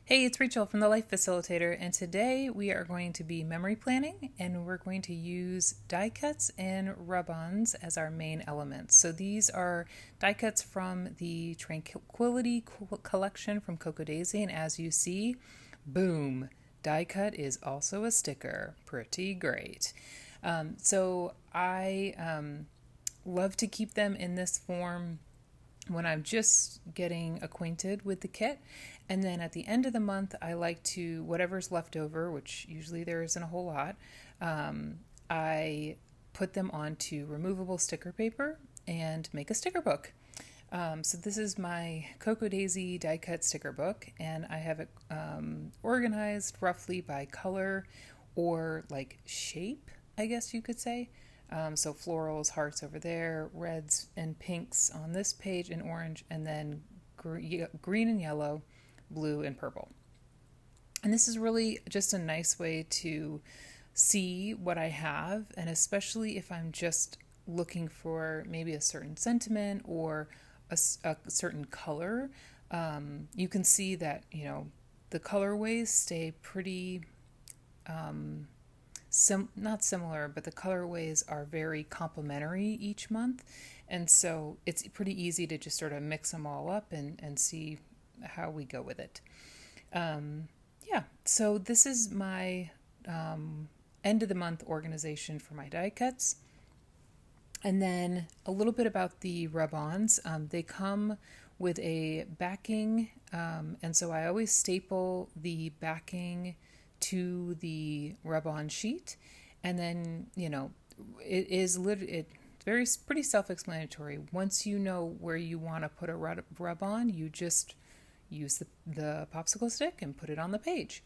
Hey, it's Rachel from the Life Facilitator, and today we are going to be memory planning and we're going to use die cuts and rub-ons as our main elements. So these are die cuts from the Tranquility Collection from Cocoa Daisy, and as you see, boom, die cut is also a sticker. Pretty great. So I love to keep them in this form when I'm just getting acquainted with the kit. And then at the end of the month, I like to, whatever's left over, which usually there isn't a whole lot, I put them onto removable sticker paper and make a sticker book. So this is my Cocoa Daisy die cut sticker book, and I have it organized roughly by color or like shape, I guess you could say. So florals, hearts over there, reds and pinks on this page, and orange, and then green and yellow, blue and purple. And this is really just a nice way to see what I have, and especially if I'm just looking for maybe a certain sentiment or a certain color, you can see that, the colorways stay pretty not similar, but the colorways are very complementary each month. And so it's pretty easy to just sort of mix them all up and see how we go with it. Yeah, so this is my end of the month organization for my die cuts. And then a little bit about the rub-ons. They come with a backing, and so I always staple the backing to the rub-on sheet, and then it's pretty self-explanatory. Once you know where you want to put a rub-on, you just use the popsicle stick and put it on the page.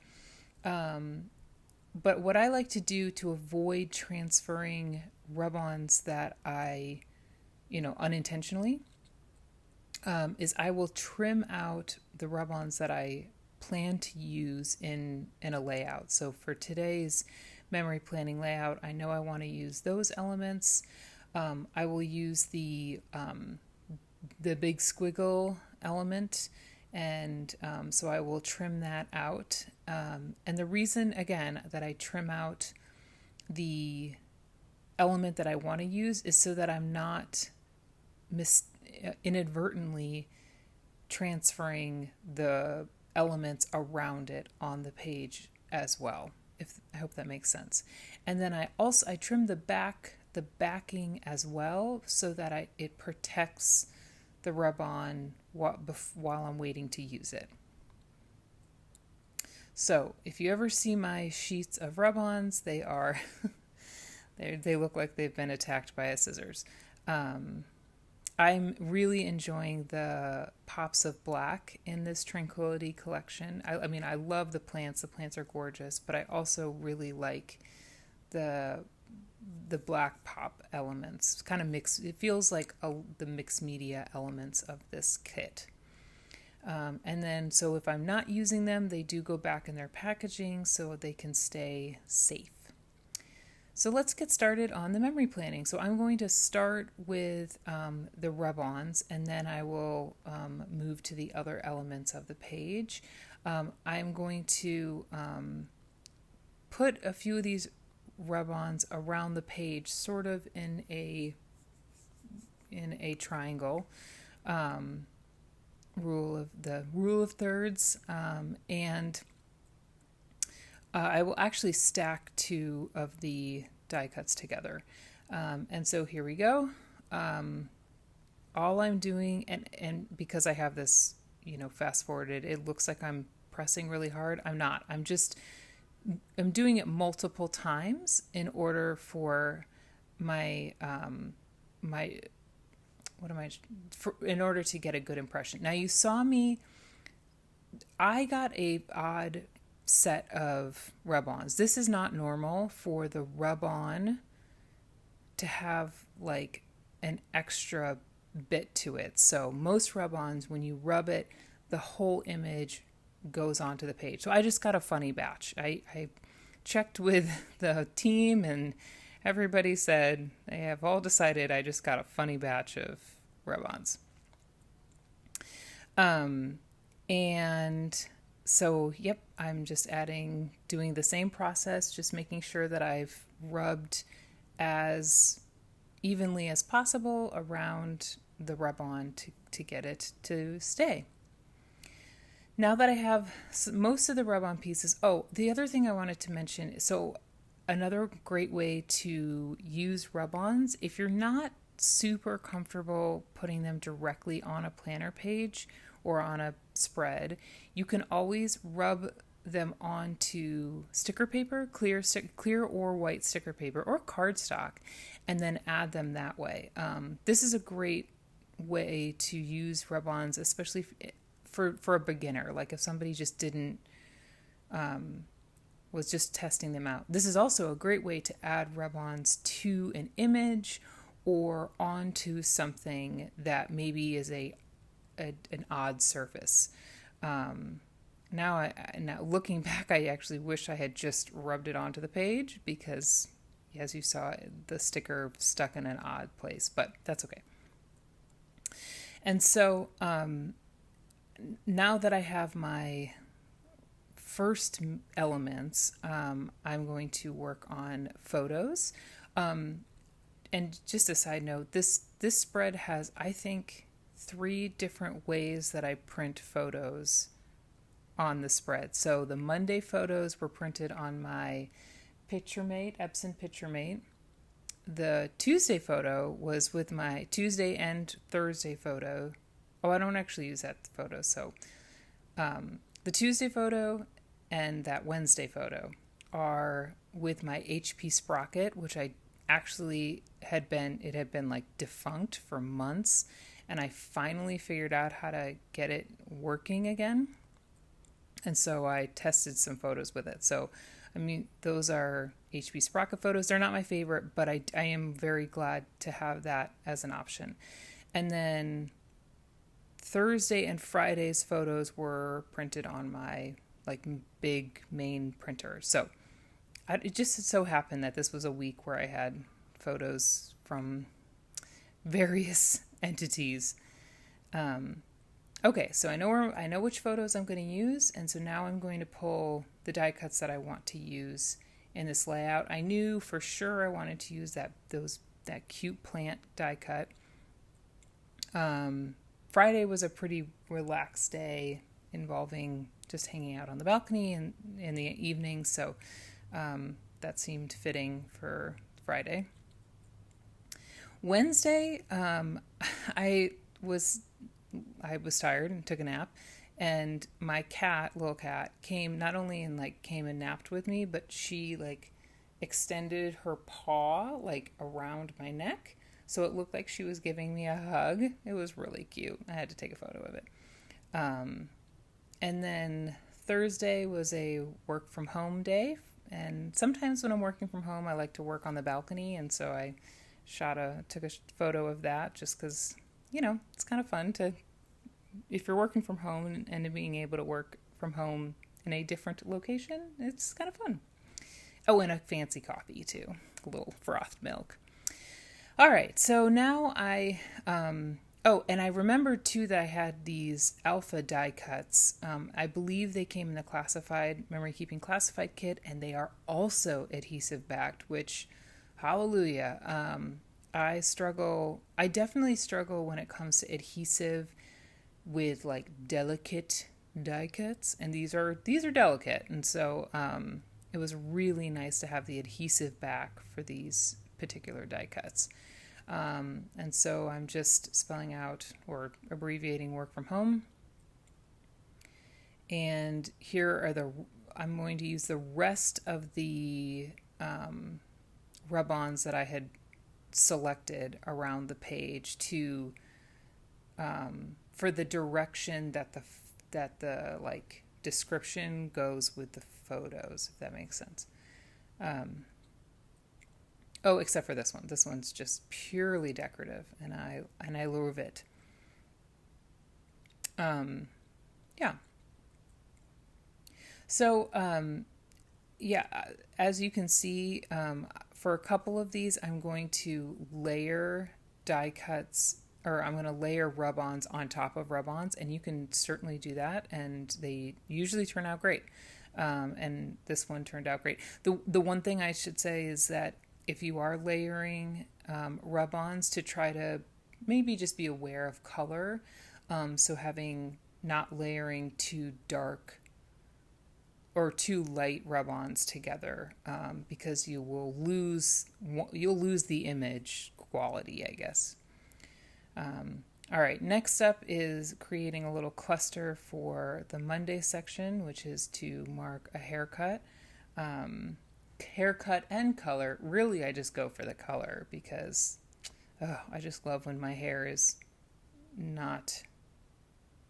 But what I like to do to avoid transferring rub-ons that I unintentionally, is I will trim out the rub-ons that I plan to use in a layout. So for today's memory planning layout, I know I want to use those elements. I will use the big squiggle element, and so I will trim that out. And the reason, again, that I trim out the element that I want to use is so that I'm not inadvertently transferring the elements around it on the page as well. I hope that makes sense. And then I trim the backing as well, so that it protects the rub-on while I'm waiting to use it. So if you ever see my sheets of rub-ons, they are they look like they've been attacked by a scissors. I'm really enjoying the pops of black in this Tranquility collection. I mean, I love the plants. The plants are gorgeous, but I also really like the black pop elements. Kind of mix. It feels like the mixed media elements of this kit. And then, so if I'm not using them, they do go back in their packaging so they can stay safe. So let's get started on the memory planning. So I'm going to start with the rub-ons, and then I will move to the other elements of the page. I'm going to put a few of these rub-ons around the page, sort of in a triangle. Rule of thirds, and I will actually stack two of the die cuts together. And so here we go. All I'm doing, and because I have this, fast forwarded, it looks like I'm pressing really hard. I'm not. I'm doing it multiple times in order for in order to get a good impression. Now you saw me, I got a odd set of rub-ons. This is not normal for the rub-on to have like an extra bit to it. So most rub-ons, when you rub it, the whole image goes onto the page. So I just got a funny batch. I checked with the team, and everybody said they have all decided I just got a funny batch of rub-ons. And So, yep, I'm just doing the same process, just making sure that I've rubbed as evenly as possible around the rub on to get it to stay. Now that I have most of the rub on pieces, oh, the other thing I wanted to mention, so another great way to use rub ons, if you're not super comfortable putting them directly on a planner page or on a spread, you can always rub them onto sticker paper, clear or white sticker paper, or cardstock, and then add them that way. This is a great way to use rub-ons, especially for a beginner. Like if somebody just didn't was just testing them out. This is also a great way to add rub-ons to an image or onto something that maybe is an odd surface. Now looking back, I actually wish I had just rubbed it onto the page because, as you saw, the sticker stuck in an odd place, but that's okay. And so now that I have my first elements, I'm going to work on photos. And just a side note, this spread has, I think, 3 different ways that I print photos on the spread. So the Monday photos were printed on my PictureMate, Epson PictureMate. The Tuesday photo was with my Tuesday and Thursday photo. Oh, I don't actually use that photo. So the Tuesday photo and that Wednesday photo are with my HP Sprocket, which I actually had been like defunct for months, and I finally figured out how to get it working again. And so I tested some photos with it. So, I mean, those are HP Sprocket photos. They're not my favorite, but I am very glad to have that as an option. And then Thursday and Friday's photos were printed on my like big main printer. So it just so happened that this was a week where I had photos from various entities. Okay, so I know which photos I'm going to use, and so now I'm going to pull the die cuts that I want to use in this layout. I knew for sure I wanted to use that cute plant die cut. Friday was a pretty relaxed day involving just hanging out on the balcony in the evening, so that seemed fitting for Friday. Wednesday, I was tired and took a nap, and my little cat, came and napped with me, but she extended her paw around my neck, so it looked like she was giving me a hug. It was really cute. I had to take a photo of it. And then Thursday was a work from home day, and sometimes when I'm working from home, I like to work on the balcony, and so I took a photo of that just because, it's kind of fun if you're working from home and being able to work from home in a different location, it's kind of fun. Oh, and a fancy coffee too, a little frothed milk. All right, so now and I remembered too that I had these alpha die cuts. I believe they came in the classified memory keeping classified kit, and they are also adhesive backed, which, hallelujah. I definitely struggle when it comes to adhesive with delicate die cuts, and these are delicate, and so it was really nice to have the adhesive back for these particular die cuts. And so I'm just spelling out or abbreviating work from home. And I'm going to use the rest of the rub-ons that I had selected around the page for the direction that the description goes with the photos, if that makes sense. Except for this one. This one's just purely decorative, and I love it. Yeah. So, as you can see, for a couple of these, I'm going to layer die cuts or I'm going to layer rub-ons on top of rub-ons, and you can certainly do that, and they usually turn out great. And this one turned out great. The one thing I should say is that if you are layering rub-ons, to try to maybe just be aware of color. So having not layering too dark or too light rub-ons together, because you'll lose the image quality, I guess. All right, next up is creating a little cluster for the Monday section, which is to mark a haircut. Haircut and color. Really, I just go for the color because I just love when my hair is not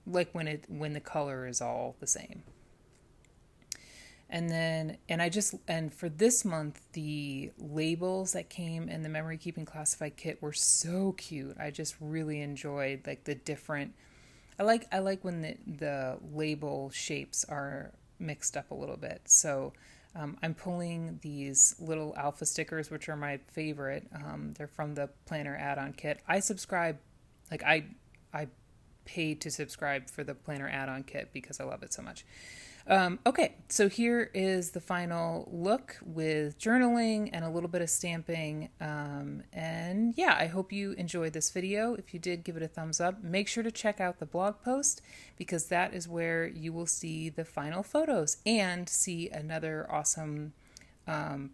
like when the color is all the same. And for this month, the labels that came in the memory keeping classified kit were so cute. I just really enjoyed like the different. I like when the label shapes are mixed up a little bit. So I'm pulling these little alpha stickers, which are my favorite. They're from the planner add-on kit. I paid to subscribe for the planner add-on kit because I love it so much. Okay, so here is the final look with journaling and a little bit of stamping. And yeah, I hope you enjoyed this video. If you did, give it a thumbs up. Make sure to check out the blog post because that is where you will see the final photos and see another awesome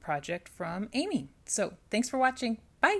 project from Amy. So thanks for watching. Bye.